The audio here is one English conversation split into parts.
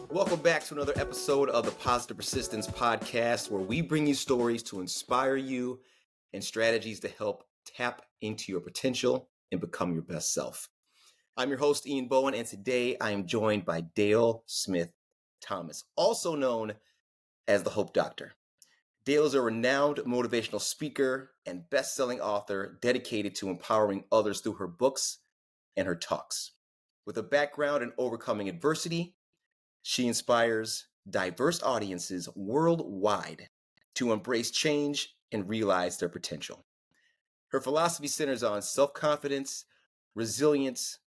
Welcome back to another episode of the Positive Persistence Podcast, where we bring you stories to inspire you and strategies to help tap into your potential and become your best self. I'm your host, Ian Bowen, and today I am joined by Dale Smith Thomas, also known as the Hope Doctor. Dale is a renowned motivational speaker and best-selling author dedicated to empowering others through her books and her talks. With a background in overcoming adversity, she inspires diverse audiences worldwide to embrace change and realize their potential. Her philosophy centers on self-confidence, resilience,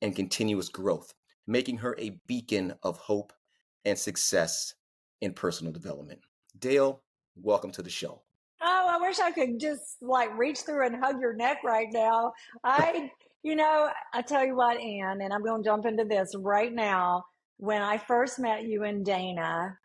and continuous growth, making her a beacon of hope and success in personal development. Dale, welcome to the show. Oh, I wish I could just reach through and hug your neck right now. I tell you what, Ann, and I'm going to jump into this right now. When I first met you and Dana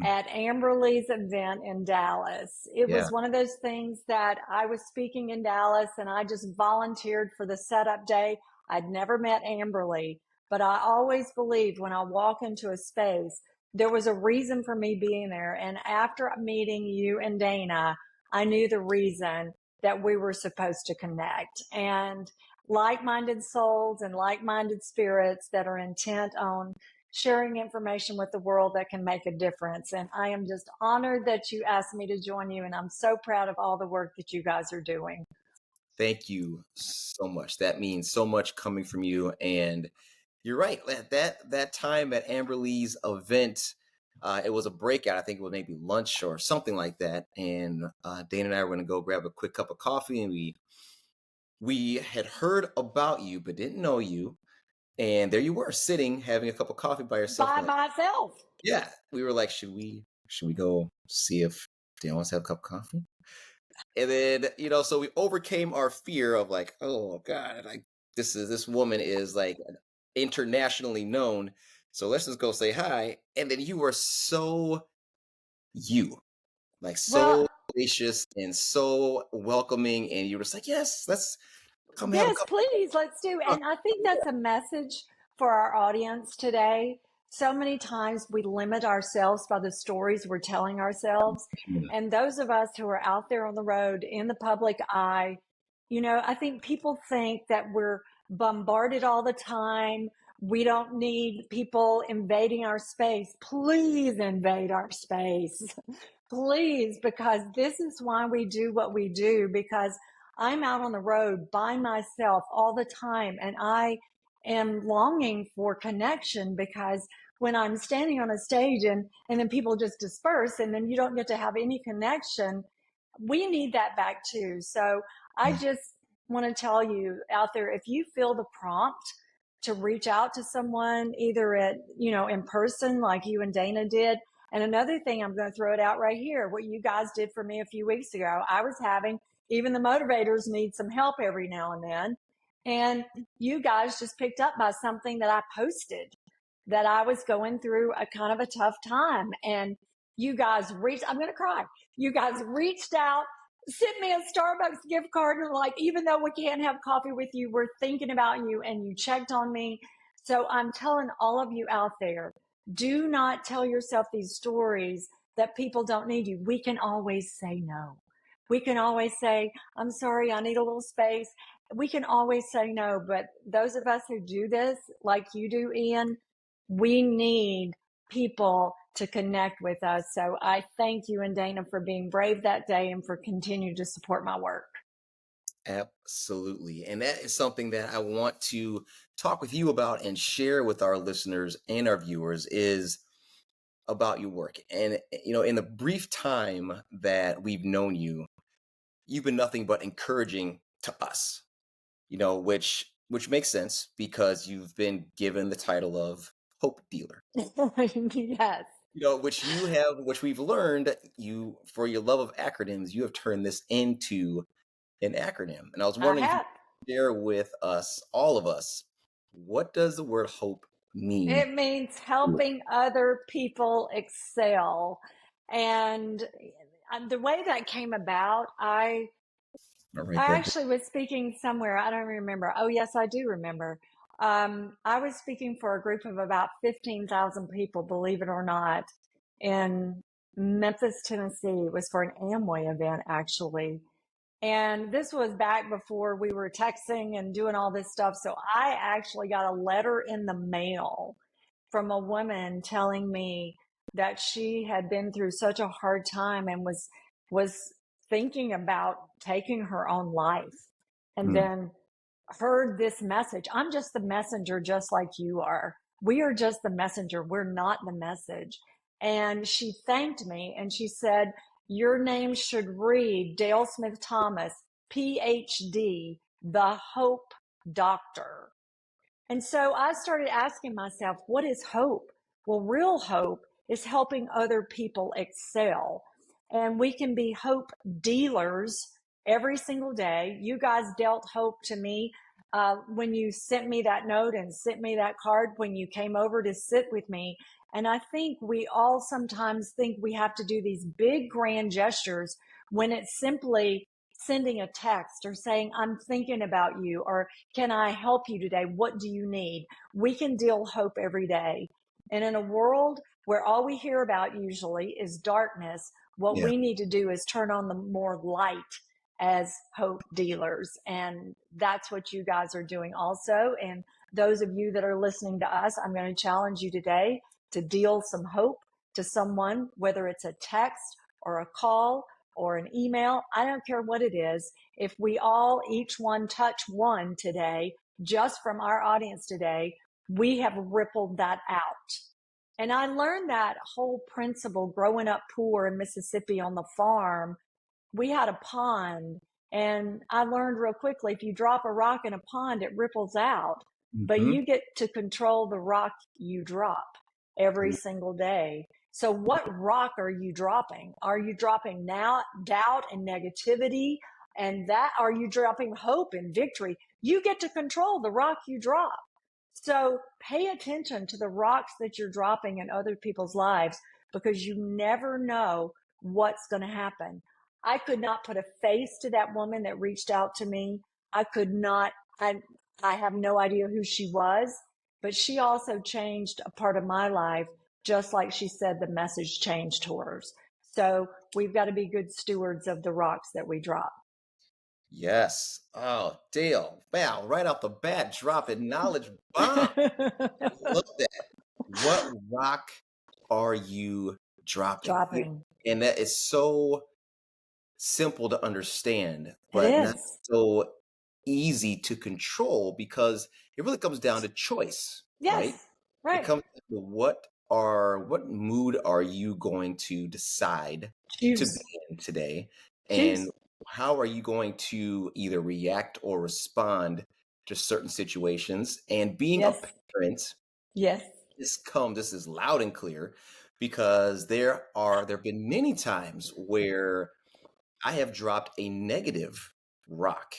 at Amberly's event in Dallas, it was one of those things that I was speaking in Dallas and I just volunteered for the setup day. I'd never met Amberly, but I always believed when I walk into a space, there was a reason for me being there. And after meeting you and Dana, I knew the reason that we were supposed to connect. And like-minded souls and like-minded spirits that are intent on sharing information with the world that can make a difference. And I am just honored that you asked me to join you. And I'm so proud of all the work that you guys are doing. Thank you so much. That means so much coming from you. And you're right. At that time at Amberly's event, it was a breakout. I think it was maybe lunch or something like that. And Dana and I were going to go grab a quick cup of coffee. And we had heard about you, but didn't know you. And there you were sitting, having a cup of coffee by yourself. By myself. Yeah. We were like, should we go see if Dana wants to have a cup of coffee? And then, so we overcame our fear of oh God, this woman is internationally known. So let's just go say hi. And then you were so gracious and so welcoming. And you were just like, yes, let's come have a Yes, please, let's do. And I think that's a message for our audience today. So many times we limit ourselves by the stories we're telling ourselves. And those of us who are out there on the road in the public eye, I think people think that we're bombarded all the time. We don't need people invading our space. Please invade our space. Please, because this is why we do what we do, because I'm out on the road by myself all the time, and I am longing for connection, because when I'm standing on a stage and then people just disperse and then you don't get to have any connection, we need that back too. So I just want to tell you out there, if you feel the prompt to reach out to someone, either at, in person like you and Dana did. And another thing, I'm going to throw it out right here, what you guys did for me a few weeks ago. I was having, even the motivators need some help every now and then. And you guys just picked up by something that I posted, that I was going through a kind of a tough time. And you guys I'm going to cry. You guys reached out, sent me a Starbucks gift card, and even though we can't have coffee with you, we're thinking about you, and you checked on me. So I'm telling all of you out there, do not tell yourself these stories that people don't need you. We can always say no. We can always say, I'm sorry, I need a little space. We can always say no. But those of us who do this, like you do, Ian, we need people to connect with us. So I thank you and Dana for being brave that day and for continuing to support my work. Absolutely. And that is something that I want to talk with you about and share with our listeners and our viewers, is about your work. And, in the brief time that we've known you, you've been nothing but encouraging to us, which makes sense because you've been given the title of Hope Dealer. Yes. Which we've learned, for your love of acronyms, you have turned this into an acronym. And I was wondering if you could share with us, all of us, what does the word hope mean? It means helping other people excel. And the way that came about, I All right, I that actually was speaking somewhere. I don't remember. Oh, yes, I do remember. I was speaking for a group of about 15,000 people, believe it or not, in Memphis, Tennessee. It was for an Amway event, actually. And this was back before we were texting and doing all this stuff. So I actually got a letter in the mail from a woman telling me that she had been through such a hard time and was thinking about taking her own life. And mm, then heard this message. I'm just the messenger, just like you are. We are just the messenger. We're not the message. And she thanked me and she said, your name should read Dale Smith Thomas, PhD, the Hope Doctor. And so I started asking myself, what is hope? Well, real hope is helping other people excel. And we can be hope dealers every single day. You guys dealt hope to me when you sent me that note and sent me that card when you came over to sit with me. And I think we all sometimes think we have to do these big, grand gestures when it's simply sending a text or saying, I'm thinking about you, or can I help you today? What do you need? We can deal hope every day. And in a world where all we hear about usually is darkness, what yeah, we need to do is turn on the more light as hope dealers. And that's what you guys are doing also. And those of you that are listening to us, I'm going to challenge you today to deal some hope to someone, whether it's a text or a call or an email. I don't care what it is. If we all, each one touch one today, just from our audience today, we have rippled that out. And I learned that whole principle growing up poor in Mississippi on the farm. We had a pond, and I learned real quickly, if you drop a rock in a pond, it ripples out, but hmm you get to control the rock you drop every single day. So what rock are you dropping? Are you dropping now doubt and negativity? And that, are you dropping hope and victory? You get to control the rock you drop. So pay attention to the rocks that you're dropping in other people's lives, because you never know what's going to happen. I could not put a face to that woman that reached out to me. I could not, I have no idea who she was, but she also changed a part of my life, just like she said the message changed hers. So we've got to be good stewards of the rocks that we drop. yes. Oh, Dale, wow, right off the bat, dropping knowledge bomb. I love that. What rock are you dropping? Dropping. And that is so simple to understand, It but not is. so easy to control because it really comes down to choice, right? Yes. It Right. comes down to what mood are you going to decide to be Choose. in today, and Choose. how are you going to either react or respond to certain situations? And being a Yes. parent, Yes. this is loud and clear because there have been many times where I have dropped a negative rock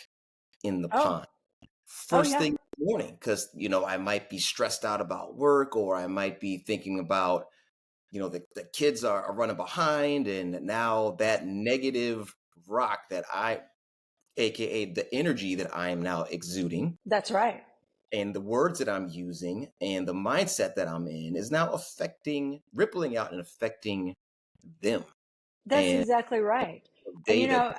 in the Oh, pond oh first yeah. thing in the morning because I might be stressed out about work, or I might be thinking about the kids are running behind, and now that negative rock that I, aka the energy that I am now exuding, That's right. and the words that I'm using and the mindset that I'm in is now rippling out and affecting them. That's And exactly right. And they that have.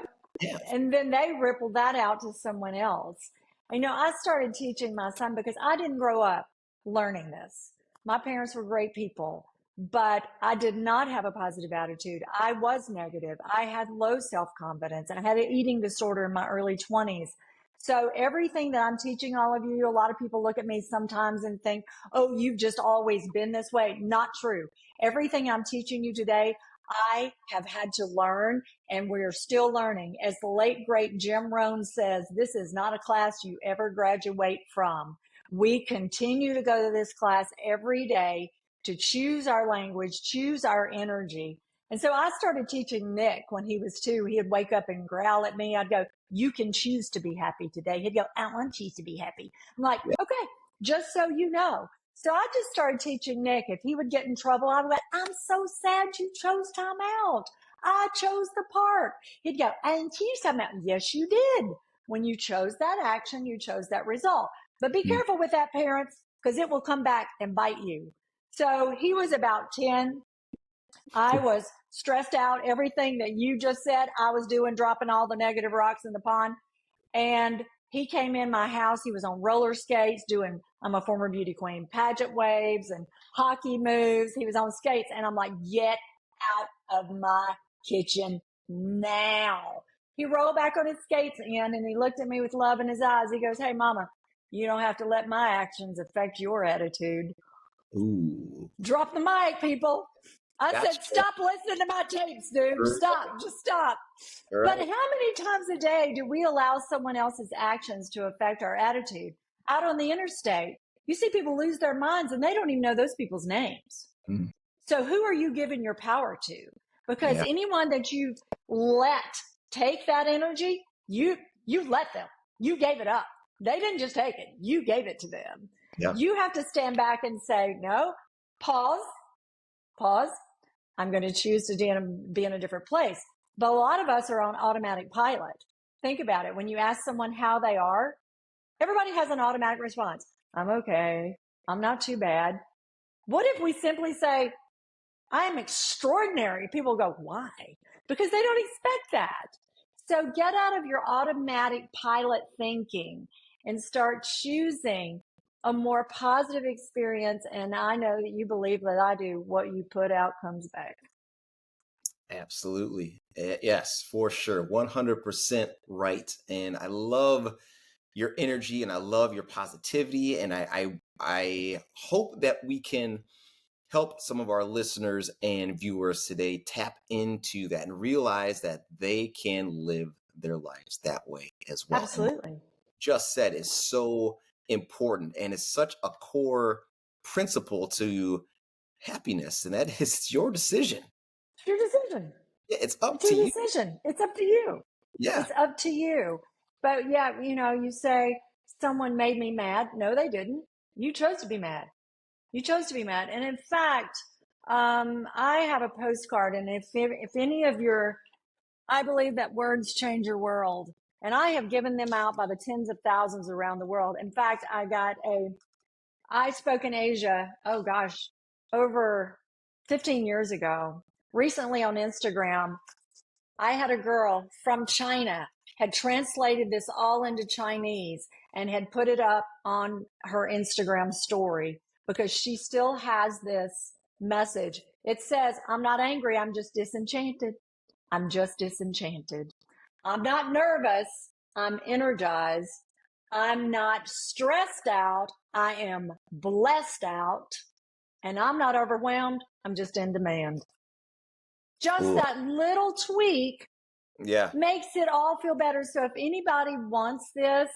and then they ripple that out to someone else. I started teaching my son because I didn't grow up learning this. My parents were great people, but I did not have a positive attitude. I was negative. I had low self confidence, and I had an eating disorder in my early 20s. So everything that I'm teaching all of you, a lot of people look at me sometimes and think, oh, you've just always been this way. Not true. Everything I'm teaching you today, I have had to learn, and we're still learning. As the late, great Jim Rohn says, this is not a class you ever graduate from. We continue to go to this class every day to choose our language, choose our energy. And so I started teaching Nick when he was 2. He'd wake up and growl at me. I'd go, you can choose to be happy today. He'd go, I want to choose to be happy. I'm like, Yeah. okay, just so you know. So I just started teaching Nick. If he would get in trouble, I would go, I'm so sad you chose time out. I chose the park. He'd go, and he's talking about, yes, you did. When you chose that action, you chose that result. But be careful with that, parents, because it will come back and bite you. So he was about 10. I was stressed out. Everything that you just said, I was doing, dropping all the negative rocks in the pond. And he came in my house. He was on roller skates doing, I'm a former beauty queen, pageant waves and hockey moves. He was on skates. And I'm like, get out of my kitchen now. He rolled back on his skates in and he looked at me with love in his eyes. He goes, hey, mama, you don't have to let my actions affect your attitude. Ooh. Drop the mic, people. I said, stop listening to my tapes, dude. Stop. Just stop. Right. But how many times a day do we allow someone else's actions to affect our attitude? Out on the interstate, you see people lose their minds and they don't even know those people's names. Mm. So who are you giving your power to? Because anyone that you've let take that energy, you let them. You gave it up. They didn't just take it. You gave it to them. Yeah. You have to stand back and say, no, pause. I'm going to choose to be in a different place. But a lot of us are on automatic pilot. Think about it. When you ask someone how they are, everybody has an automatic response. I'm okay. I'm not too bad. What if we simply say, I am extraordinary? People go, why? Because they don't expect that. So get out of your automatic pilot thinking and start choosing a more positive experience. And I know that you believe that I do. What you put out comes back. Absolutely. Yes, for sure. 100% right. And I love your energy and I love your positivity. And I hope that we can help some of our listeners and viewers today tap into that and realize that they can live their lives that way as well. Absolutely. And what you just said is so important and it's such a core principle to happiness. And that is it's your decision. It's your decision. Yeah, it's up to you. Decision. It's up to you. Yeah. It's up to you. But yeah, you say someone made me mad. No, they didn't. You chose to be mad. You chose to be mad. And in fact, I have a postcard, and if any of I believe that words change your world, and I have given them out by the tens of thousands around the world. In fact, I spoke in Asia, oh gosh, over 15 years ago. Recently on Instagram, I had a girl from China had translated this all into Chinese and had put it up on her Instagram story because she still has this message. It says, I'm not angry. I'm just disenchanted. I'm just disenchanted. I'm not nervous. I'm energized. I'm not stressed out. I am blessed out. And I'm not overwhelmed. I'm just in demand. Just that little tweak makes it all feel better. So if anybody wants this,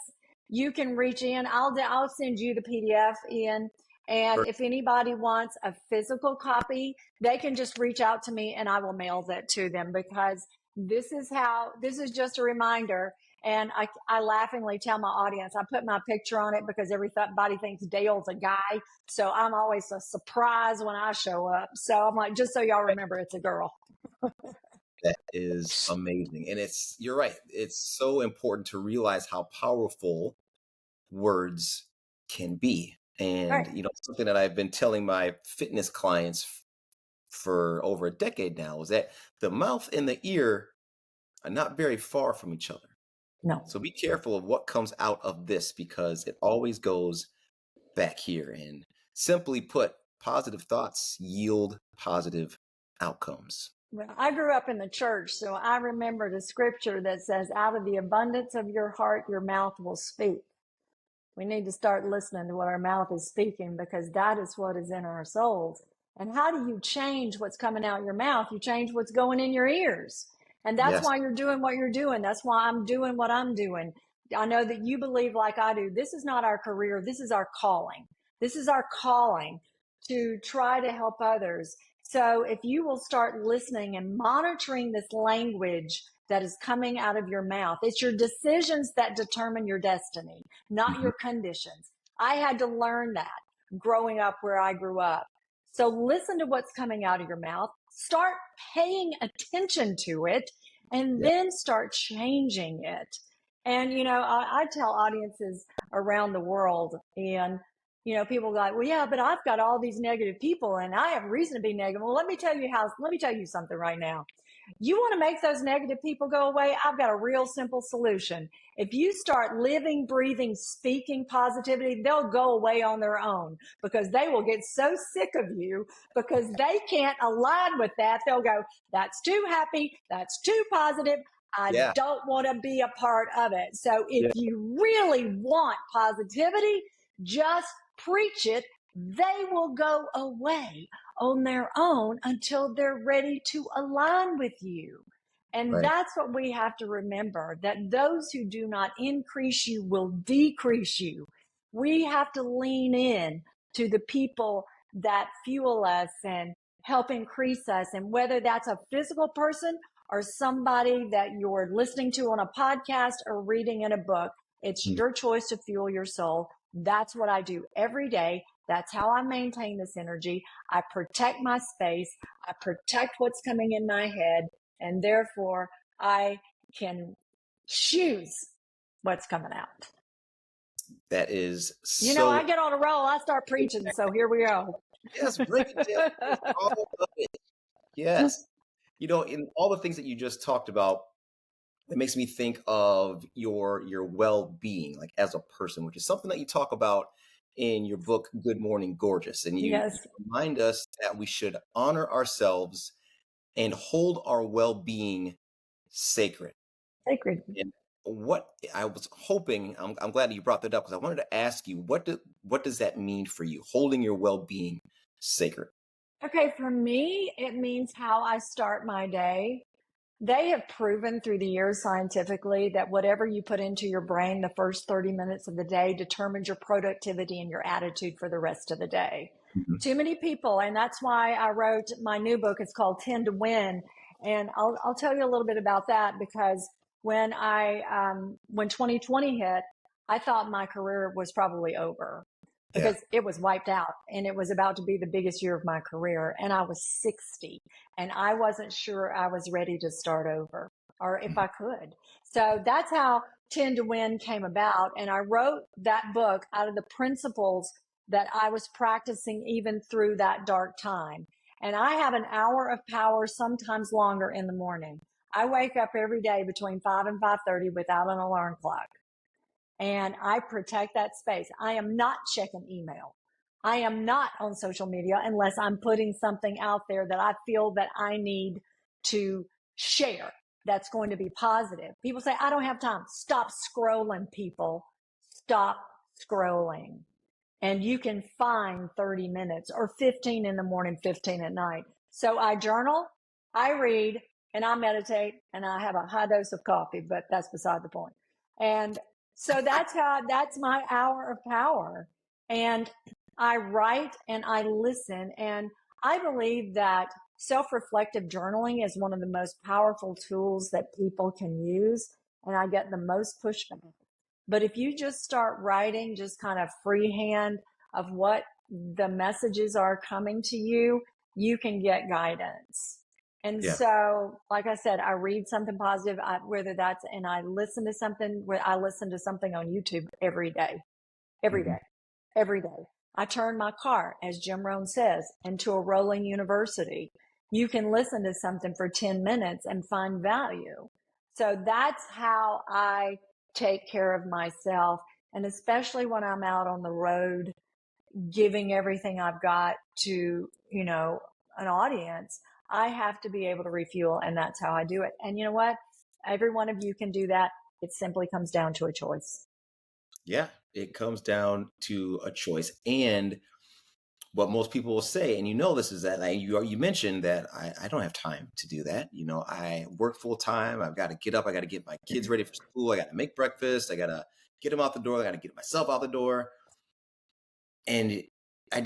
you can reach in. I'll send you the PDF in. And if anybody wants a physical copy, they can just reach out to me and I will mail that to them, because this is just a reminder. And I laughingly tell my audience, I put my picture on it because everybody thinks Dale's a guy. So I'm always a surprise when I show up. So I'm like, just so y'all remember, it's a girl. That is amazing. And you're right. It's so important to realize how powerful words can be. And, something that I've been telling my fitness clients for over a decade now is that the mouth and the ear are not very far from each other. No. So be careful of what comes out of this, because it always goes back here. And simply put, positive thoughts yield positive outcomes. Well, I grew up in the church, so I remember the scripture that says, out of the abundance of your heart, your mouth will speak. We need to start listening to what our mouth is speaking, because that is what is in our souls. And how do you change what's coming out your mouth? You change what's going in your ears. And that's why you're doing what you're doing. That's why I'm doing what I'm doing. I know that you believe like I do. This is not our career. This is our calling. This is our calling to try to help others. So if you will start listening and monitoring this language that is coming out of your mouth, it's your decisions that determine your destiny, not your conditions. I had to learn that growing up where I grew up. So listen to what's coming out of your mouth. start paying attention to it and then start changing it. And, I tell audiences around the world, and, people go like, well, yeah, but I've got all these negative people and I have reason to be negative. Well, let me tell you something right now. You want to make those negative people go away? I've got a real simple solution. If you start living, breathing, speaking positivity, they'll go away on their own because they will get so sick of you because they can't align with that. They'll go, that's too happy. That's too positive. I don't want to be a part of it. So if you really want positivity, just preach it. They will go away on their own until they're ready to align with you. And that's what we have to remember, that those who do not increase you will decrease you. We have to lean in to the people that fuel us and help increase us. And whether that's a physical person or somebody that you're listening to on a podcast or reading in a book, it's your choice to fuel your soul. That's what I do every day. That's how I maintain this energy. I protect my space. I protect what's coming in my head. And therefore, I can choose what's coming out. That is so... I get on a roll. I start preaching. So here we go. Yes, bring it down. All of it. Yes. In all the things that you just talked about, it makes me think of your well-being, like as a person, which is something that you talk about in your book, Good Morning Gorgeous. And you remind us that we should honor ourselves and hold our well-being sacred. Sacred. And what I was hoping, I'm glad you brought that up, because I wanted to ask you, what does that mean for you, holding your well-being sacred? Okay, for me, it means how I start my day. They have proven through the years scientifically that whatever you put into your brain the first 30 minutes of the day determines your productivity and your attitude for the rest of the day. Too many people, and that's why I wrote my new book. It's called 10 to Win. And I'll tell you a little bit about that, because when 2020 hit, I thought my career was probably over because it was wiped out and it was about to be the biggest year of my career. And I was 60 and I wasn't sure I was ready to start over or if I could. So that's how 10 to Win came about. And I wrote that book out of the principles that I was practicing even through that dark time. And I have an hour of power, sometimes longer, in the morning. I wake up every day between 5 and 5:30 without an alarm clock. And I protect that space. I am not checking email. I am not on social media unless I'm putting something out there that I feel that I need to share that's going to be positive. People say, I don't have time. Stop scrolling, people. Stop scrolling. And you can find 30 minutes or 15 in the morning, 15 at night. So I journal, I read, and I meditate, and I have a high dose of coffee, but that's beside the point. And so that's my hour of power. And I write and I listen. And I believe that self-reflective journaling is one of the most powerful tools that people can use. And I get the most pushback. But if you just start writing, just kind of freehand of what the messages are coming to you, you can get guidance. And so, like I said, I read something positive, whether that's, and I listen to something on YouTube every day. I turn my car, as Jim Rohn says, into a rolling university. You can listen to something for 10 minutes and find value. So that's how I take care of myself. And especially when I'm out on the road, giving everything I've got to, an audience, I have to be able to refuel, and that's how I do it. And you know what? Every one of you can do that. It simply comes down to a choice. Yeah, it comes down to a choice. And what most people will say, and this is that you mentioned that I don't have time to do that. I work full time. I've got to get up. I got to get my kids ready for school. I got to make breakfast. I got to get them out the door. I got to get myself out the door. And I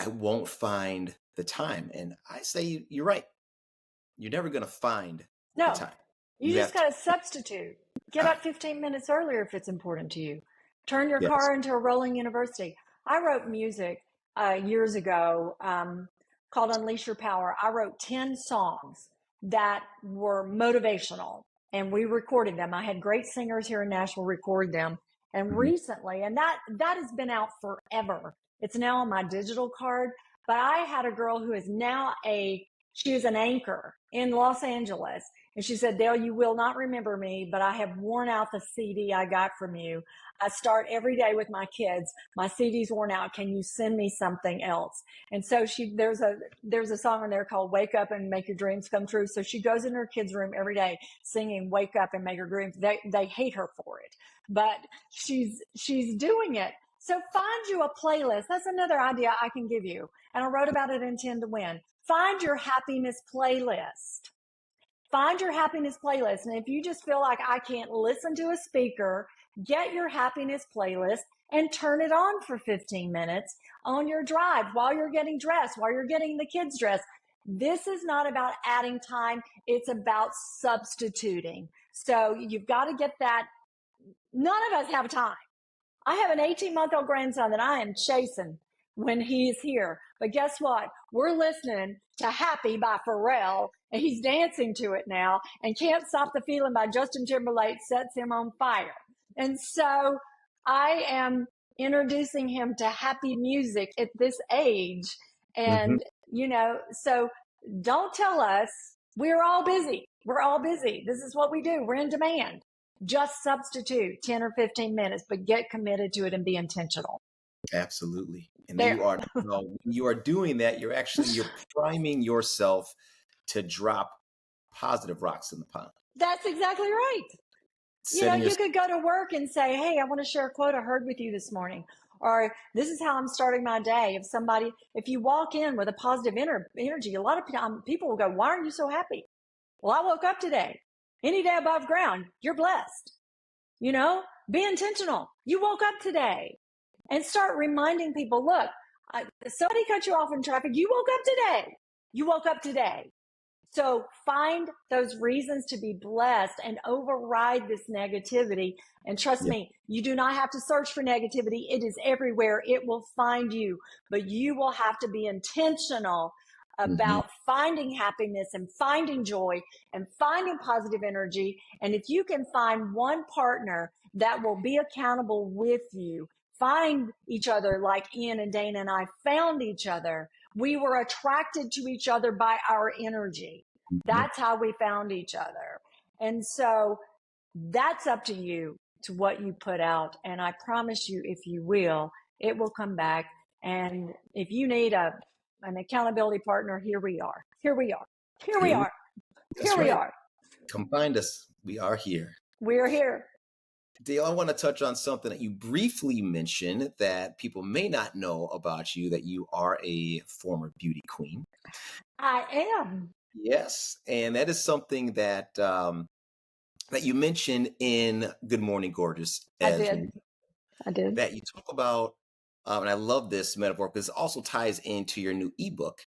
won't find the time. And I say, you're right. You're never going to find the time. You just got to substitute. Get up 15 minutes earlier if it's important to you. Turn your car into a rolling university. I wrote music years ago called Unleash Your Power. I wrote 10 songs that were motivational, and we recorded them. I had great singers here in Nashville record them. And recently, and that has been out forever. It's now on my digital card. But I had a girl who is now she is an anchor in Los Angeles. And she said, Dale, you will not remember me, but I have worn out the CD I got from you. I start every day with my kids. My CD's worn out. Can you send me something else? And so there's a song in there called Wake Up and Make Your Dreams Come True. So she goes in her kids' room every day singing Wake Up and Make Your Dreams. They hate her for it, but she's doing it. So find you a playlist. That's another idea I can give you. And I wrote about it in 10 to Win. Find your happiness playlist. Find your happiness playlist. And if you just feel like I can't listen to a speaker, get your happiness playlist and turn it on for 15 minutes on your drive while you're getting dressed, while you're getting the kids dressed. This is not about adding time. It's about substituting. So you've got to get that. None of us have time. I have an 18-month-old grandson that I am chasing when he's here. But guess what? We're listening to Happy by Pharrell, and he's dancing to it now, and Can't Stop the Feeling by Justin Timberlake sets him on fire. And so I am introducing him to happy music at this age. And, so don't tell us we're all busy. We're all busy. This is what we do. We're in demand. Just substitute 10 or 15 minutes, but get committed to it and be intentional. Absolutely. And you are doing that. You're priming yourself to drop positive rocks in the pond. That's exactly right. You could go to work and say, hey, I want to share a quote I heard with you this morning. Or this is how I'm starting my day. If you walk in with a positive energy, a lot of people will go, why are you so happy? Well, I woke up today. Any day above ground, you're blessed. Be intentional. You woke up today. And start reminding people, look, somebody cut you off in traffic. You woke up today. You woke up today. So find those reasons to be blessed and override this negativity. And trust me, you do not have to search for negativity. It is everywhere. It will find you. But you will have to be intentional about finding happiness and finding joy and finding positive energy. And if you can find one partner that will be accountable with you, find each other like Ian and Dana and I found each other. We were attracted to each other by our energy. That's how we found each other. And so that's up to you, to what you put out. And I promise you, if you will, it will come back. And if you need an accountability partner, here we are. Here we are. Here we are. Here we are. Come find us. We are here. We're here. Dale, I want to touch on something that you briefly mentioned that people may not know about you, that you are a former beauty queen. I am. Yes. And that is something that that you mentioned in Good Morning Gorgeous. I did. That you talk about, and I love this metaphor because it also ties into your new ebook.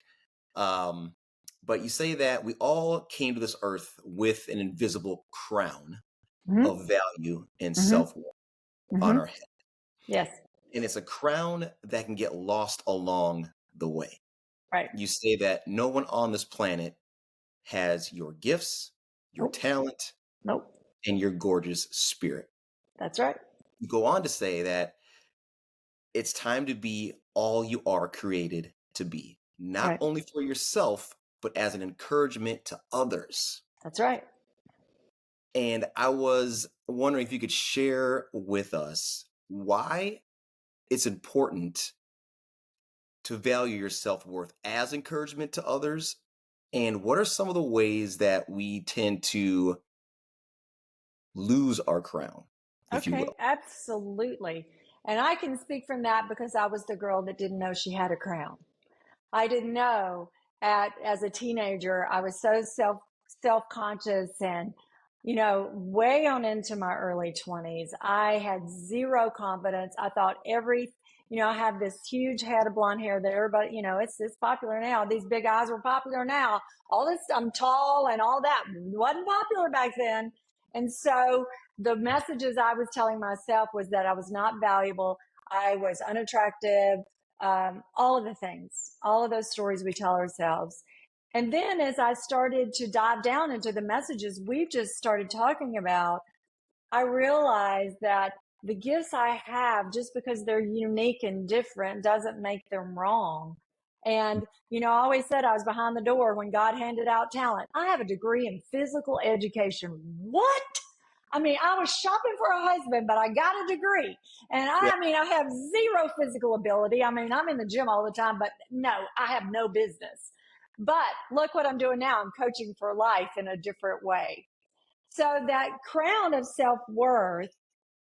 But you say that we all came to this earth with an invisible crown of value and self-worth on our head. Yes. And it's a crown that can get lost along the way. Right. You say that no one on this planet has your gifts, your talent, and your gorgeous spirit. That's right. You go on to say that it's time to be all you are created to be, not only for yourself, but as an encouragement to others. That's right. And I was wondering if you could share with us why it's important to value your self-worth as encouragement to others, and what are some of the ways that we tend to lose our crown, if you will. Absolutely. And I can speak from that because I was the girl that didn't know she had a crown. I didn't know as a teenager. I was so self-conscious and, way on into my early 20s, I had zero confidence. I thought I have this huge head of blonde hair that everybody, it's popular now. These big eyes were popular now. All this, I'm tall and all that wasn't popular back then. And so the messages I was telling myself was that I was not valuable. I was unattractive. all of the things, all of those stories we tell ourselves. And then as I started to dive down into the messages we've just started talking about, I realized that the gifts I have, just because they're unique and different, doesn't make them wrong. And, I always said I was behind the door when God handed out talent. I have a degree in physical education. What? I mean, I was shopping for a husband, but I got a degree. And Yeah. I have zero physical ability. I mean, I'm in the gym all the time, but no, I have no business. But look what I'm doing now. I'm coaching for life in a different way. So that crown of self-worth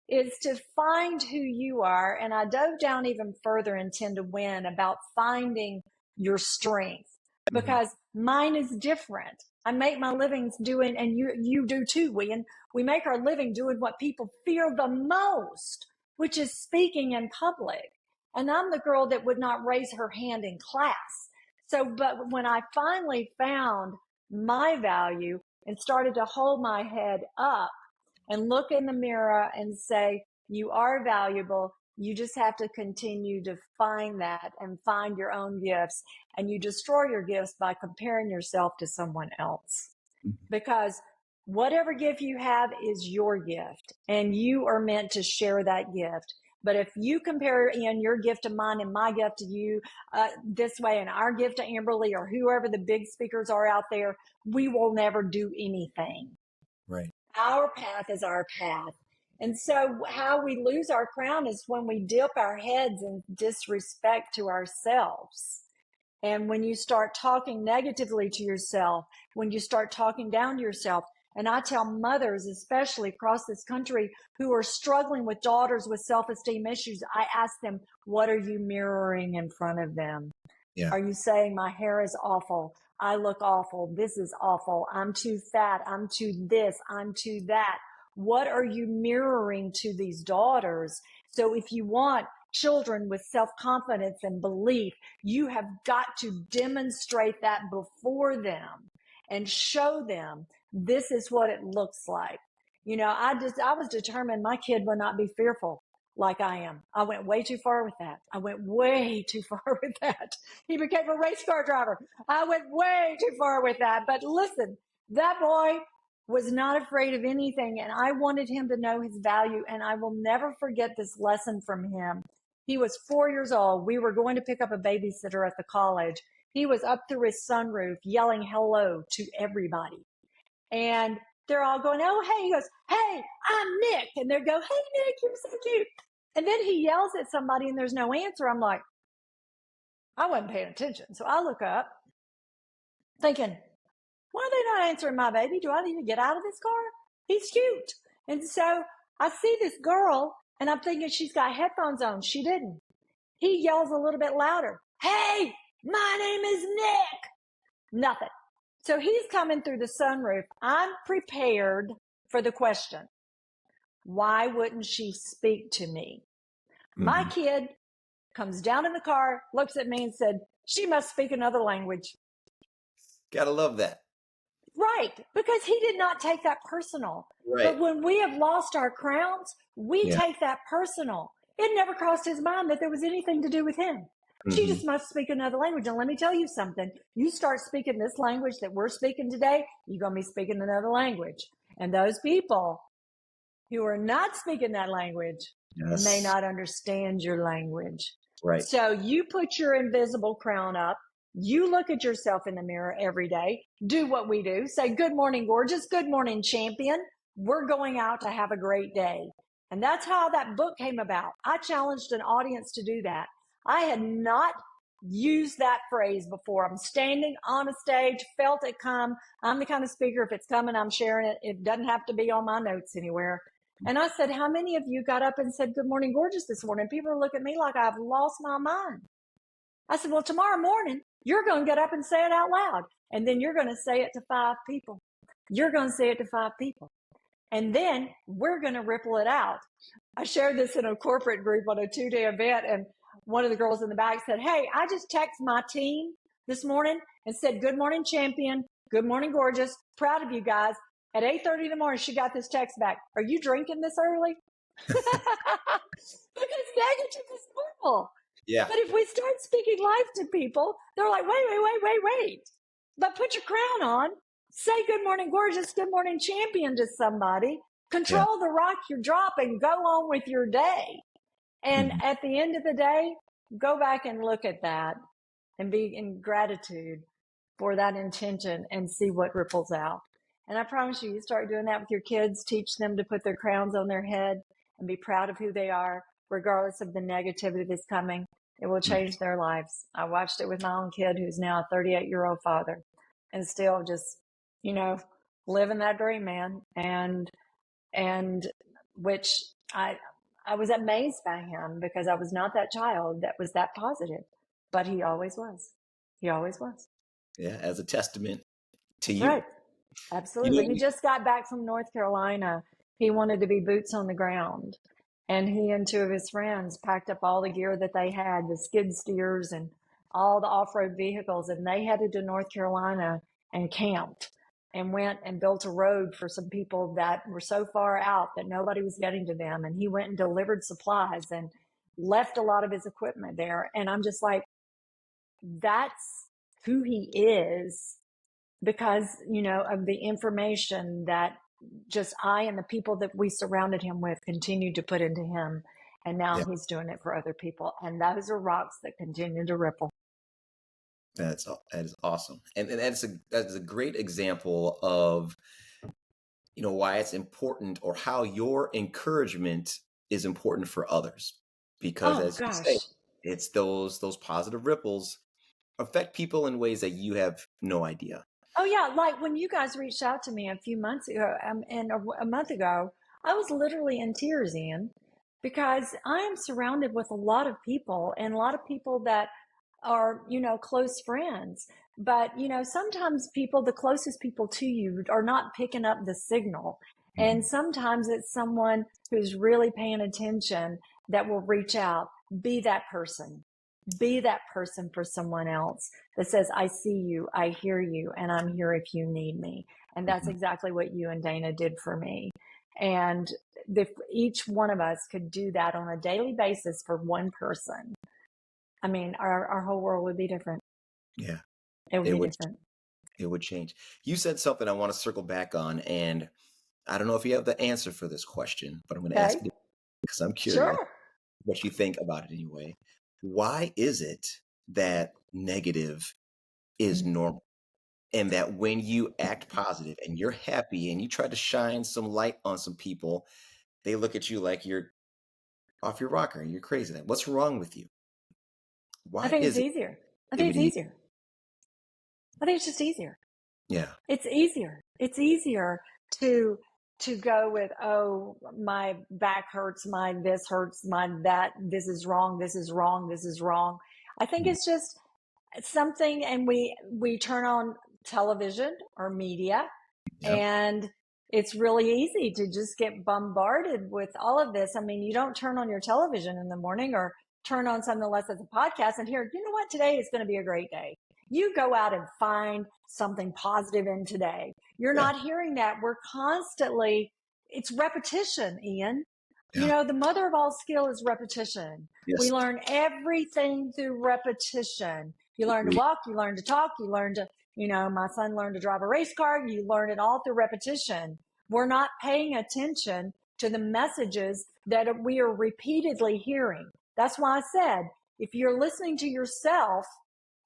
is to find who you are. And I dove down even further in 10 to Win about finding your strength, because mine is different. I make my livings doing, and you do too, Win. We make our living doing what people fear the most, which is speaking in public. And I'm the girl that would not raise her hand in class. So, but when I finally found my value and started to hold my head up and look in the mirror and say, you are valuable. You just have to continue to find that and find your own gifts. And you destroy your gifts by comparing yourself to someone else. Because whatever gift you have is your gift, and you are meant to share that gift. But if you compare in your gift to mine and my gift to you this way, and our gift to Amberly or whoever the big speakers are out there, we will never do anything. Right. Our path is our path. And so how we lose our crown is when we dip our heads in disrespect to ourselves. And when you start talking negatively to yourself, when you start talking down to yourself, and I tell mothers, especially across this country, who are struggling with daughters with self-esteem issues, I ask them, what are you mirroring in front of them? Yeah. Are you saying my hair is awful? I look awful. This is awful. I'm too fat. I'm too this. I'm too that. What are you mirroring to these daughters? So if you want children with self-confidence and belief, you have got to demonstrate that before them and show them this is what it looks like. I was determined my kid would not be fearful like I am. I went way too far with that. I went way too far with that. He became a race car driver. I went way too far with that. But listen, that boy was not afraid of anything, and I wanted him to know his value, and I will never forget this lesson from him. He was 4 years old. We were going to pick up a babysitter at the college. He was up through his sunroof yelling hello to everybody. And they're all going, oh, hey. He goes, hey, I'm Nick. And they go, hey, Nick, you're so cute. And then he yells at somebody and there's no answer. I'm like, I wasn't paying attention. So I look up thinking, why are they not answering my baby? Do I need to get out of this car? He's cute. And so I see this girl and I'm thinking she's got headphones on. She didn't. He yells a little bit louder. Hey, my name is Nick. Nothing. So he's coming through the sunroof. I'm prepared for the question. Why wouldn't she speak to me? My kid comes down in the car, looks at me and said, she must speak another language. Gotta love that. Right, because he did not take that personal. Right. But when we have lost our crowns, we take that personal. It never crossed his mind that there was anything to do with him. She just must speak another language. And let me tell you something. You start speaking this language that we're speaking today, you're going to be speaking another language. And those people who are not speaking that language may not understand your language. Right. So you put your invisible crown up. You look at yourself in the mirror every day. Do what we do. Say, good morning, gorgeous. Good morning, champion. We're going out to have a great day. And that's how that book came about. I challenged an audience to do that. I had not used that phrase before. I'm standing on a stage, felt it come. I'm the kind of speaker, if it's coming, I'm sharing it. It doesn't have to be on my notes anywhere. And I said, how many of you got up and said, good morning, gorgeous this morning? People are looking at me like I've lost my mind. I said, well, tomorrow morning, you're going to get up and say it out loud. And then you're going to say it to 5 people. You're going to say it to 5 people. And then we're going to ripple it out. I shared this in a corporate group on a 2-day event. And one of the girls in the back said, hey, I just texted my team this morning and said, good morning, champion. Good morning, gorgeous. Proud of you guys. At 8:30 in the morning, she got this text back. Are you drinking this early? Because negative is normal. Yeah. But if we start speaking life to people, they're like, wait. But put your crown on, say good morning, gorgeous, good morning, champion to somebody, Yeah. control the rock you're dropping, go on with your day. And Mhm. at the end of the day, go back and look at that and be in gratitude for that intention and see what ripples out. And I promise you, you start doing that with your kids, teach them to put their crowns on their head and be proud of who they are, regardless of the negativity that's coming. It will Mhm. change their lives. I watched it with my own kid who's now a 38-year-old father and still just, living that dream, man. And which I was amazed by him because I was not that child that was that positive, but he always was. He always was. Yeah. As a testament to you. Right. You know, Absolutely. He just got back from North Carolina. He wanted to be boots on the ground. And he and two of his friends packed up all the gear that they had, the skid steers and all the off road vehicles. And they headed to North Carolina and camped and went and built a road for some people that were so far out that nobody was getting to them. And he went and delivered supplies and left a lot of his equipment there. And I'm just like, that's who he is because, of the information that just I and the people that we surrounded him with continued to put into him. And now yeah, he's doing it for other people. And those are rocks that continue to ripple. that is awesome. And that's a great example of, why it's important or how your encouragement is important for others. Because Oh, as you say, gosh. it's those positive ripples affect people in ways that you have no idea. Oh, yeah. Like when you guys reached out to me a few months ago and a month ago, I was literally in tears, Ian, because I am surrounded with a lot of people and a lot of people that are, close friends. But, sometimes people, the closest people to you, are not picking up the signal. And Mhm. sometimes it's someone who's really paying attention that will reach out. Be that person. Be that person for someone else that says, I see you, I hear you, and I'm here if you need me. And that's Mhm. exactly what you and Dana did for me. And if each one of us could do that on a daily basis for one person, I mean, our whole world would be different. Yeah, It would it be would different. it would change. You said something I want to circle back on, and I don't know if you have the answer for this question, but I'm going to ask Okay. it because I'm curious Sure. what you think about it anyway. Why is it that negative is normal? And that when you act positive and you're happy and you try to shine some light on some people, they look at you like you're off your rocker and you're crazy. Like, what's wrong with you? I Why think it's is it easier. I think it's activity? easier. I think it's just easier. Yeah. It's easier. It's easier to go with, oh, my back hurts, my this hurts, my that, this is wrong, this is wrong, this is wrong. I think Mhm. it's just something, and we turn on television or media, Yep. and it's really easy to just get bombarded with all of this. I mean, you don't turn on your television in the morning or turn on something unless it's a podcast and hear, you know what, today is going to be a great day. You go out and find something positive in today. You're Yeah. not hearing that. We're constantly, it's repetition, Ian. Yeah. The mother of all skill is repetition. We Yes. learn everything through repetition. You learn to Agree. walk, you learn to talk, you learn to, my son learned to drive a race car. You learn it all through repetition. We're not paying attention to the messages that we are repeatedly hearing. That's why I said, if you're listening to yourself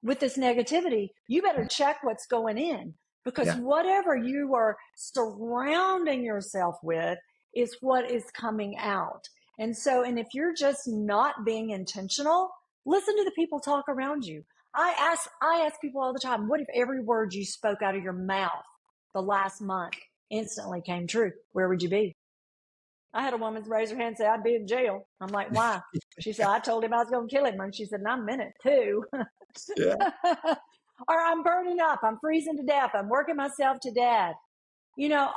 with this negativity, you better check what's going in, because Yeah. whatever you are surrounding yourself with is what is coming out. And if you're just not being intentional, listen to the people talk around you. I ask people all the time, what if every word you spoke out of your mouth the last month instantly came true? Where would you be? I had a woman raise her hand and say, I'd be in jail. I'm like, why? She said, I told him I was going to kill him. And she said, and I meant it too. Yeah. Or I'm burning up. I'm freezing to death. I'm working myself to death.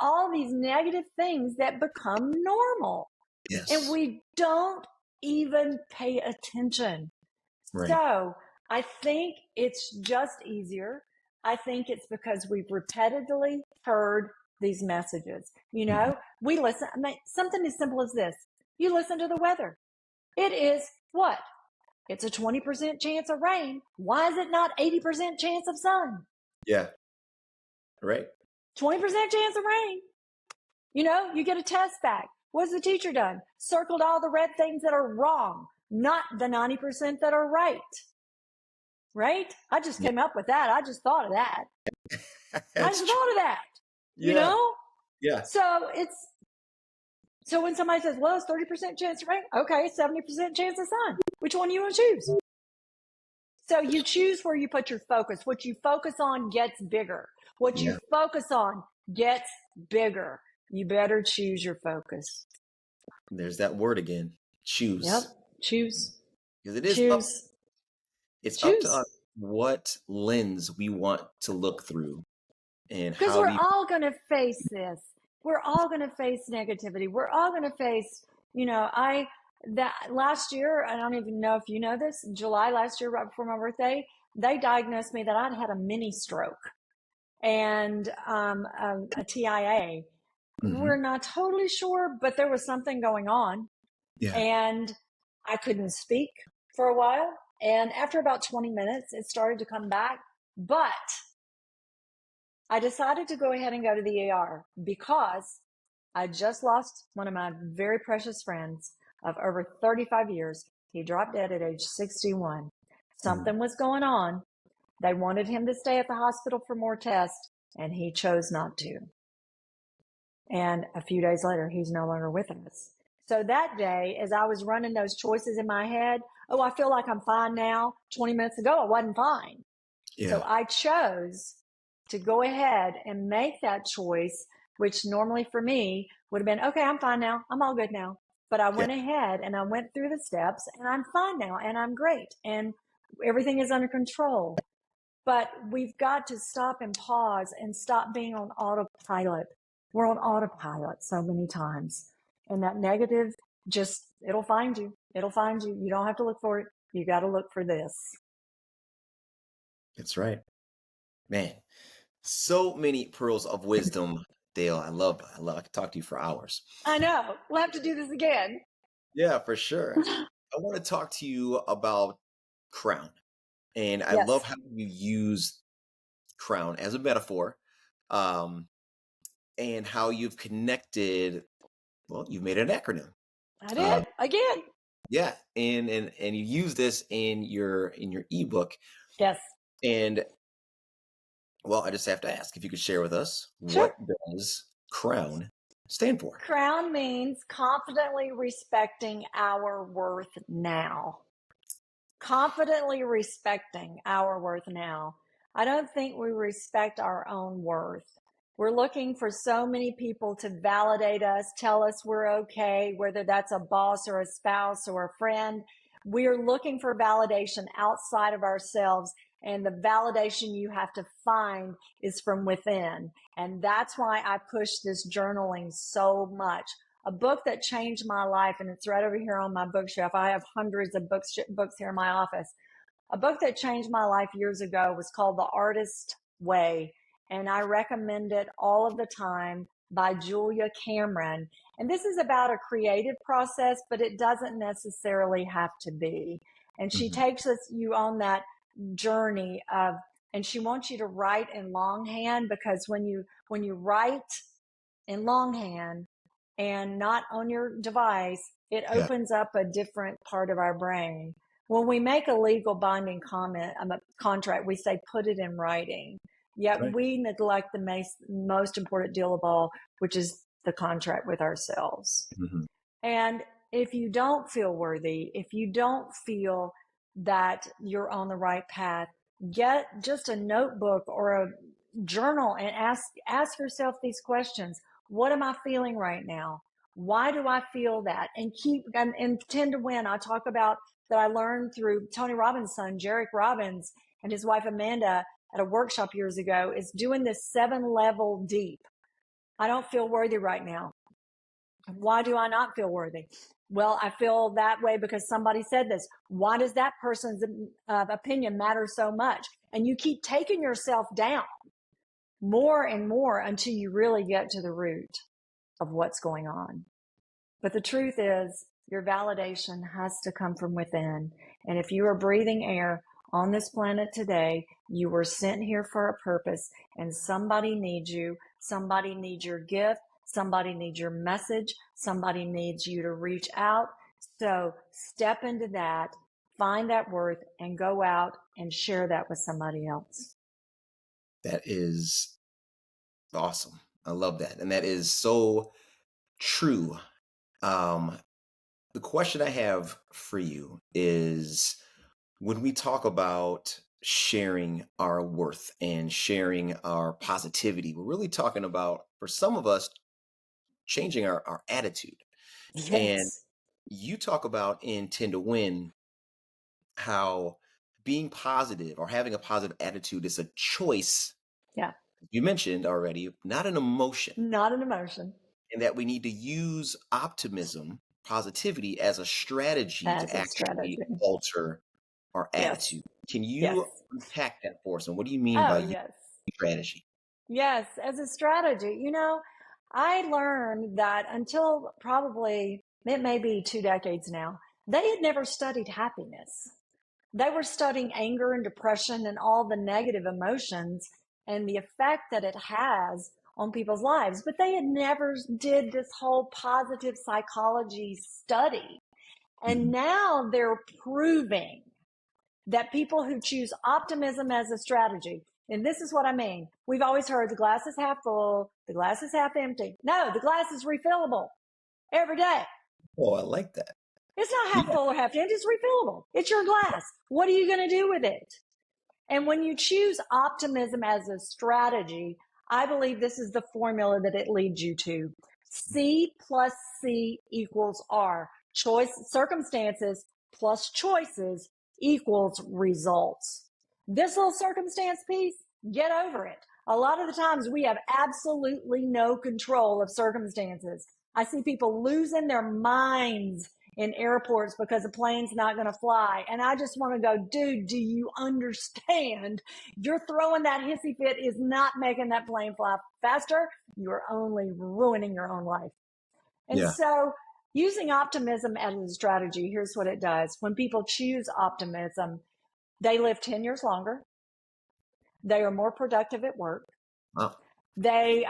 All these negative things that become normal. And Yes. we don't even pay attention. Right. So I think it's just easier. I think it's because we've repeatedly heard these messages. Mhm. We listen. I mean, something as simple as this. You listen to the weather. It is what? It's a 20% chance of rain. Why is it not 80% chance of sun? Yeah. Right. 20% chance of rain. You get a test back. What's the teacher done? Circled all the red things that are wrong, not the 90% that are right. Right? I just came up with that. I just thought of that. That's true. Thought of that. Yeah. Yeah. So when somebody says, well, it's 30% chance of rain, okay, 70% chance of sun. Which one do you want to choose? So you choose where you put your focus. What you focus on gets bigger. What you focus on gets bigger. You better choose your focus. There's that word again. Choose. Yep. Choose. Because it is choose. It's choose. up to us what lens we want to look through and because how we're we all going to face this. We're all going to face negativity. We're all going to face, that last year, I don't even know if you know this, July last year, right before my birthday, they diagnosed me that I'd had a mini stroke and a TIA. We're not totally sure, but there was something going on. Yeah. And I couldn't speak for a while. And after about 20 minutes, it started to come back. But I decided to go ahead and go to the ER because I just lost one of my very precious friends of over 35 years. He dropped dead at age 61. Something was going on. They wanted him to stay at the hospital for more tests, and he chose not to. And a few days later, he's no longer with us. So that day, as I was running those choices in my head, oh, I feel like I'm fine now. 20 minutes ago, I wasn't fine. Yeah. So I chose to go ahead and make that choice, which normally for me would have been, okay, I'm fine now. I'm all good now. But I went ahead and I went through the steps and I'm fine now and I'm great and everything is under control. But we've got to stop and pause and stop being on autopilot. We're on autopilot so many times. And that negative, it'll find you. It'll find you. You don't have to look for it. You got to look for this. That's right. Man, so many pearls of wisdom, Dale. I love. I could talk to you for hours. I know. We'll have to do this again. Yeah, for sure. I want to talk to you about crown. And I love how you use crown as a metaphor, and how you've connected. Well, you've made an acronym. I did again. Yeah, and you use this in your ebook. Yes. And well, I just have to ask if you could share with us Sure. what does crown stand for? Crown means confidently respecting our worth now. Confidently respecting our worth now. I don't think we respect our own worth. We're looking for so many people to validate us, tell us we're okay, whether that's a boss or a spouse or a friend. We're looking for validation outside of ourselves. And the validation you have to find is from within. And that's why I push this journaling so much. A book that changed my life, and it's right over here on my bookshelf. I have hundreds of books here in my office. A book that changed my life years ago was called The Artist Way, and I recommend it all of the time, by Julia Cameron. And this is about a creative process, but it doesn't necessarily have to be. And she takes you on that journey of, and she wants you to write in longhand, because when you write in longhand and not on your device, it opens up a different part of our brain. When we make a legal binding contract, we say put it in writing. Yet we neglect the most important deal of all, which is the contract with ourselves. And if you don't feel worthy, if you don't feel that you're on the right path, get just a notebook or a journal and ask yourself these questions. What am I feeling right now? Why do I feel that? And and 10 to win. I talk about that I learned through Tony Robbins' son, Jarek Robbins, and his wife, Amanda, at a workshop years ago, is doing this 7-level deep. I don't feel worthy right now. Why do I not feel worthy? Well, I feel that way because somebody said this. Why does that person's opinion matter so much? And you keep taking yourself down more and more until you really get to the root of what's going on. But the truth is, Your validation has to come from within. And if you are breathing air on this planet today, you were sent here for a purpose, and somebody needs you. Somebody needs your gift. Somebody needs your message. Somebody needs you to reach out. So step into that, find that worth, and go out and share that with somebody else. That is awesome. I love that. And that is so true. The question I have for you is, when we talk about sharing our worth and sharing our positivity, we're really talking about, for some of us, changing our attitude. And Yes. you talk about in 10 to Win how being positive or having a positive attitude is a choice. Yeah. You mentioned already, not an emotion, Not an emotion. and that we need to use optimism, positivity as a strategy As to a actually strategy. alter our Yes. attitude. Can Yes. you unpack that for us? And what do you mean by Oh, using yes. strategy? Yes. As a strategy, I learned that until probably it may be 2 decades now, they had never studied happiness. They were studying anger and depression and all the negative emotions and the effect that it has on people's lives. But they had never did this whole positive psychology study. And Mhm. now they're proving that people who choose optimism as a strategy, and this is what I mean. We've always heard the glass is half full, the glass is half empty. No, the glass is refillable every day. Oh, I like that. It's not half Yeah. full or half empty, it's refillable. It's your glass. What are you going to do with it? And when you choose optimism as a strategy, I believe this is the formula that it leads you to. C plus C equals R. Choice, circumstances plus choices equals results. This little circumstance piece, get over it. A lot of the times we have absolutely no control of circumstances. I see people losing their minds in airports because a plane's not going to fly. And I just want to go, dude, do you understand? You're throwing that hissy fit is not making that plane fly faster. You're only ruining your own life. And Yeah. so using optimism as a strategy, here's what it does. When people choose optimism, they live 10 years longer. They are more productive at work. Wow. They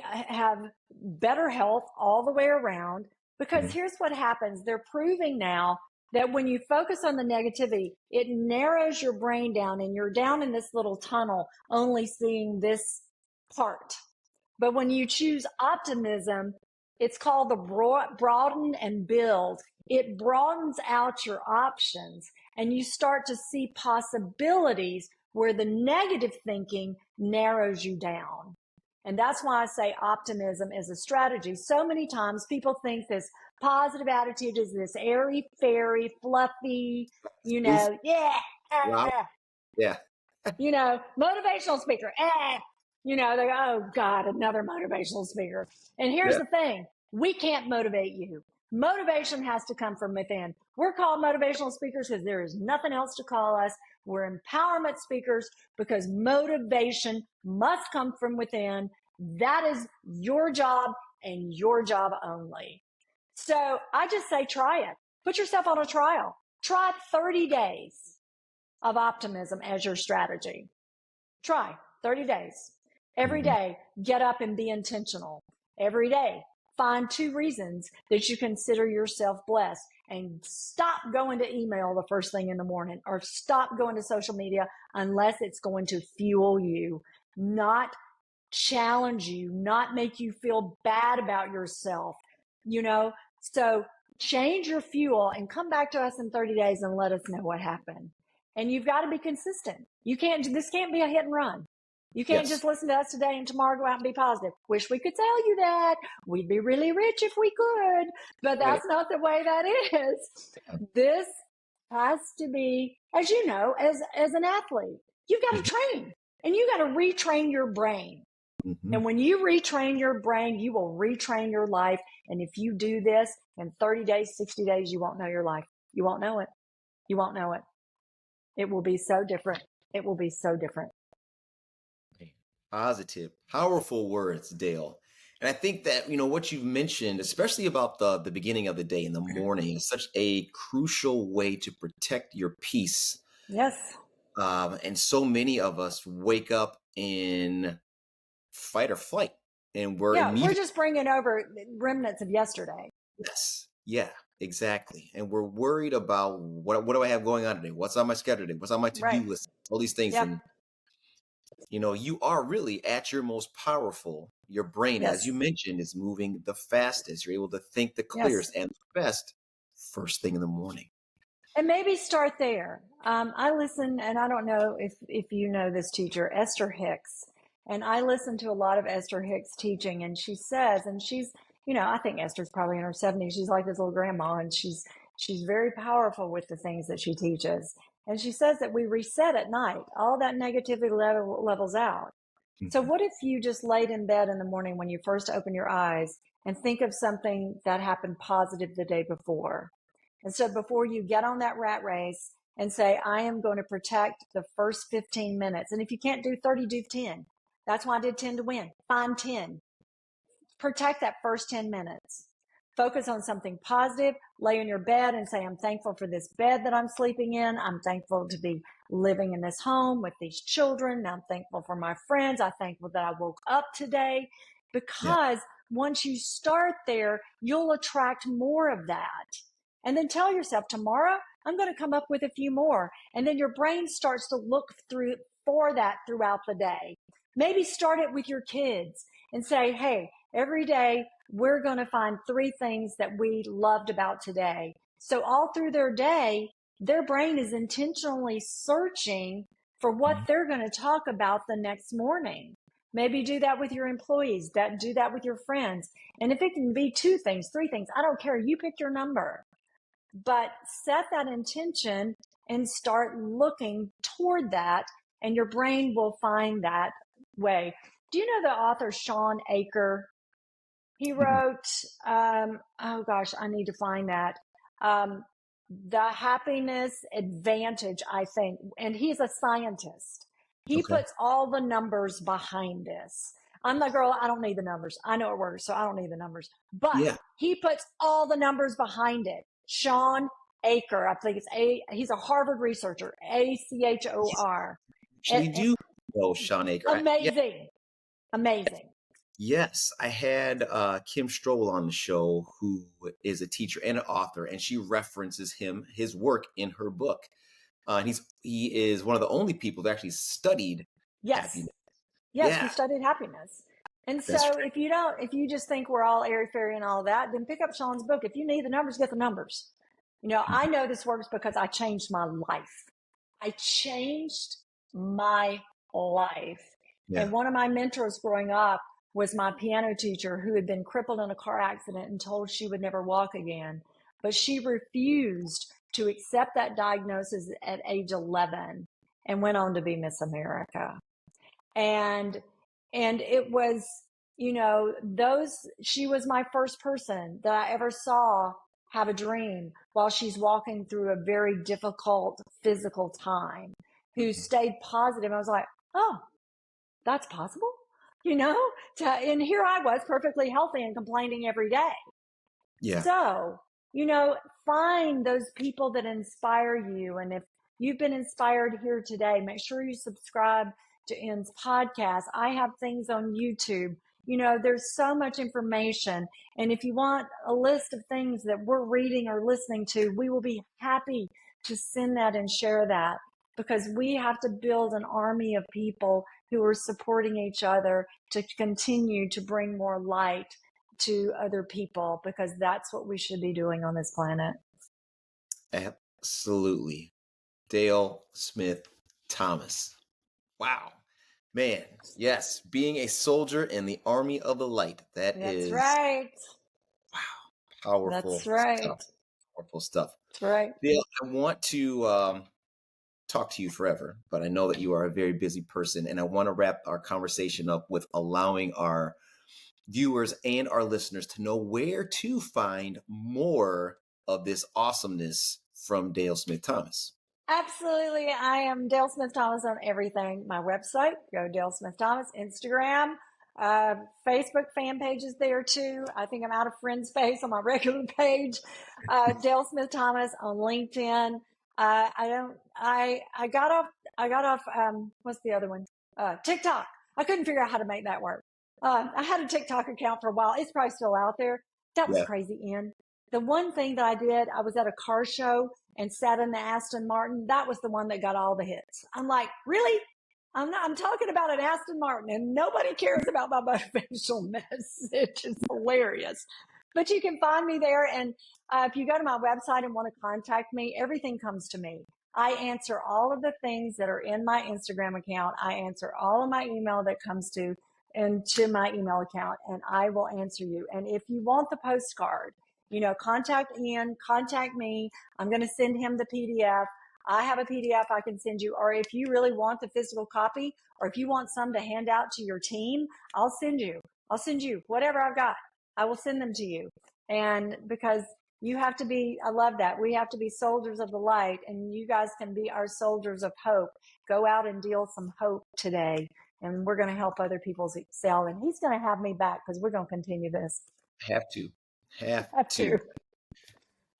have better health all the way around, because Mhm. here's what happens. They're proving now that when you focus on the negativity, it narrows your brain down and you're down in this little tunnel, only seeing this part. But when you choose optimism, it's called the broaden and build. It broadens out your options and you start to see possibilities where the negative thinking narrows you down. And that's why I say optimism is a strategy. So many times people think this positive attitude is this airy, fairy, fluffy, Oof. yeah, Wow. Yeah. motivational speaker, they go, oh God, another motivational speaker. And here's Yeah. the thing. We can't motivate you. Motivation has to come from within. We're called motivational speakers because there is nothing else to call us. We're empowerment speakers because motivation must come from within. That is your job and your job only. So I just say, try it. Put yourself on a trial. Try 30 days of optimism as your strategy. Try 30 days. Every Mhm. day, get up and be intentional. Every day, find 2 reasons that you consider yourself blessed, and stop going to email the first thing in the morning, or stop going to social media unless it's going to fuel you, not challenge you, not make you feel bad about yourself. So change your fuel and come back to us in 30 days and let us know what happened. And you've got to be consistent. This can't be a hit and run. You can't Yes. just listen to us today and tomorrow go out and be positive. Wish we could tell you that. We'd be really rich if we could, but Right. that's not the way that is. This has to be, as you know, as an athlete, you've got to train and you got to retrain your brain. Mhm. And when you retrain your brain, you will retrain your life. And if you do this in 30 days, 60 days, you won't know your life. You won't know it. You won't know it. It will be so different. It will be so different. Positive, powerful words, Dale. And I think that, what you've mentioned, especially about the beginning of the day in the morning, is such a crucial way to protect your peace. Yes. And so many of us wake up in fight or flight, and we're Yeah, we're immediately, just bringing over remnants of yesterday. yes, yeah, exactly. And we're worried about what do I have going on today? What's on my schedule today? What's on my Right. to-do list? All these things. Yep. And you are really at your most powerful. Your brain, as you Yes. mentioned, is moving the fastest. You're able to think the Yes. clearest and the best first thing in the morning. And maybe start there. I listen, and I don't know if you know this teacher, Esther Hicks, and I listen to a lot of Esther Hicks teaching, and she says, and she's, I think Esther's probably in her 70s. She's like this little grandma, and she's very powerful with the things that she teaches. And she says that we reset at night. All that negativity levels out. So Mhm. what if you just laid in bed in the morning when you first open your eyes and think of something that happened positive the day before? And so before you get on that rat race and say, I am going to protect the first 15 minutes. And if you can't do 30, do 10. That's why I did 10 to win. Find 10. Protect that first 10 minutes. Focus on something positive. Lay in your bed and say, I'm thankful for this bed that I'm sleeping in. I'm thankful to be living in this home with these children. I'm thankful for my friends. I'm thankful that I woke up today. Yeah, Because once you start there, you'll attract more of that. And then tell yourself, tomorrow, I'm going to come up with a few more. And then your brain starts to look through for that throughout the day. Maybe start it with your kids and say, hey, every day we're going to find 3 things that we loved about today. So all through their day, their brain is intentionally searching for what mhm, they're going to talk about the next morning. Maybe do that with your employees, do that with your friends. And if it can be 2 things, 3 things, I don't care. You pick your number, but set that intention and start looking toward that, and your brain will find that way. Do you know the author Sean Aker? He mhm. wrote, oh gosh, I need to find that. Um, the Happiness Advantage, I think. And he's a scientist. He Okay. puts all the numbers behind this. I'm the girl, I don't need the numbers. I know it works, so I don't need the numbers. But Yeah, he puts all the numbers behind it. Sean Aker, I think he's a Harvard researcher, Achor. And, actually do know Sean Aker. Yeah, amazing, amazing. yes, I had Kim Stroll on the show, who is a teacher and an author, and she references his work in her book. And he is one of the only people that actually studied Yes. happiness. Yes, he Yeah, studied happiness. And that's so if you just think we're all airy fairy and all that, then pick up Sean's book. If you need the numbers, get the numbers. true. I know this works because I changed my life. I changed my life. Yeah. And one of my mentors growing up was my piano teacher who had been crippled in a car accident and told she would never walk again. But she refused to accept that diagnosis at age 11 and went on to be Miss America. And it was, those she was my first person that I ever saw have a dream while she's walking through a very difficult physical time, who Mhm. stayed positive. I was like, oh, that's possible, you know and here I was perfectly healthy and complaining every day. Yeah. So, find those people that inspire you. And if you've been inspired here today, make sure you subscribe to N's podcast. I have things on YouTube. There's so much information. And if you want a list of things that we're reading or listening to, we will be happy to send that and share that, because we have to build an army of people who are supporting each other to continue to bring more light to other people, because that's what we should be doing on this planet. Absolutely. Dale Smith Thomas. Wow. Man, yes, being a soldier in the army of the light. That That's is, right. wow, That's powerful stuff. right. Powerful stuff. That's right. Dale, I want to talk to you forever, but I know that you are a very busy person, and I want to wrap our conversation up with allowing our viewers and our listeners to know where to find more of this awesomeness from Dale Smith Thomas. Absolutely. I am Dale Smith Thomas on everything. My website, go Dale Smith Thomas, Instagram. Facebook fan page is there too. I think I'm out of friend space on my regular page. Dale Smith Thomas on LinkedIn. I got off, what's the other one? TikTok. I couldn't figure out how to make that work. I had a TikTok account for a while. It's probably still out there. That was Yeah. crazy, Ian. The one thing that I did, I was at a car show and sat in the Aston Martin. That was the one that got all the hits. I'm like, really? I'm talking about an Aston Martin and nobody cares about my motivational message. It's hilarious. But you can find me there. And if you go to my website and want to contact me, everything comes to me. I answer all of the things that are in my Instagram account. I answer all of my email that comes to into my email account, and I will answer you. And if you want the postcard, contact Ian, contact me. I'm going to send him the PDF. I have a PDF I can send you. Or if you really want the physical copy, or if you want some to hand out to your team, I'll send you whatever I've got. I will send them to you. And because you have to be, I love that. We have to be soldiers of the light, and you guys can be our soldiers of hope. Go out and deal some hope today, and we're going to help other people excel. And he's going to have me back because we're going to continue this. Have to.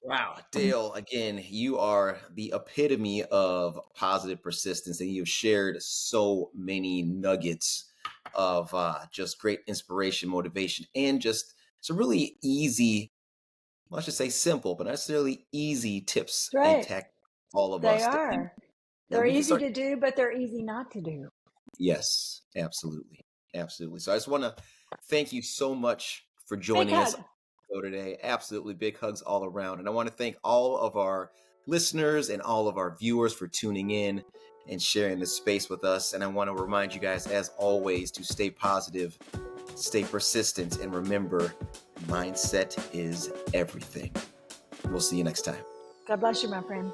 Wow, Dale, again, you are the epitome of positive persistence, and you've shared so many nuggets of just great inspiration, motivation, and just some really easy, well, I should say simple, but not necessarily easy tips and tactics all of They us are. They're easy to do, but they're easy not to do. Yes, absolutely. Absolutely. So I just want to thank you so much for joining us today. Absolutely big hugs all around. And I want to thank all of our listeners and all of our viewers for tuning in and sharing this space with us. And I want to remind you guys, as always, to stay positive, stay persistent, and remember, mindset is everything. We'll see you next time. God bless you, my friend.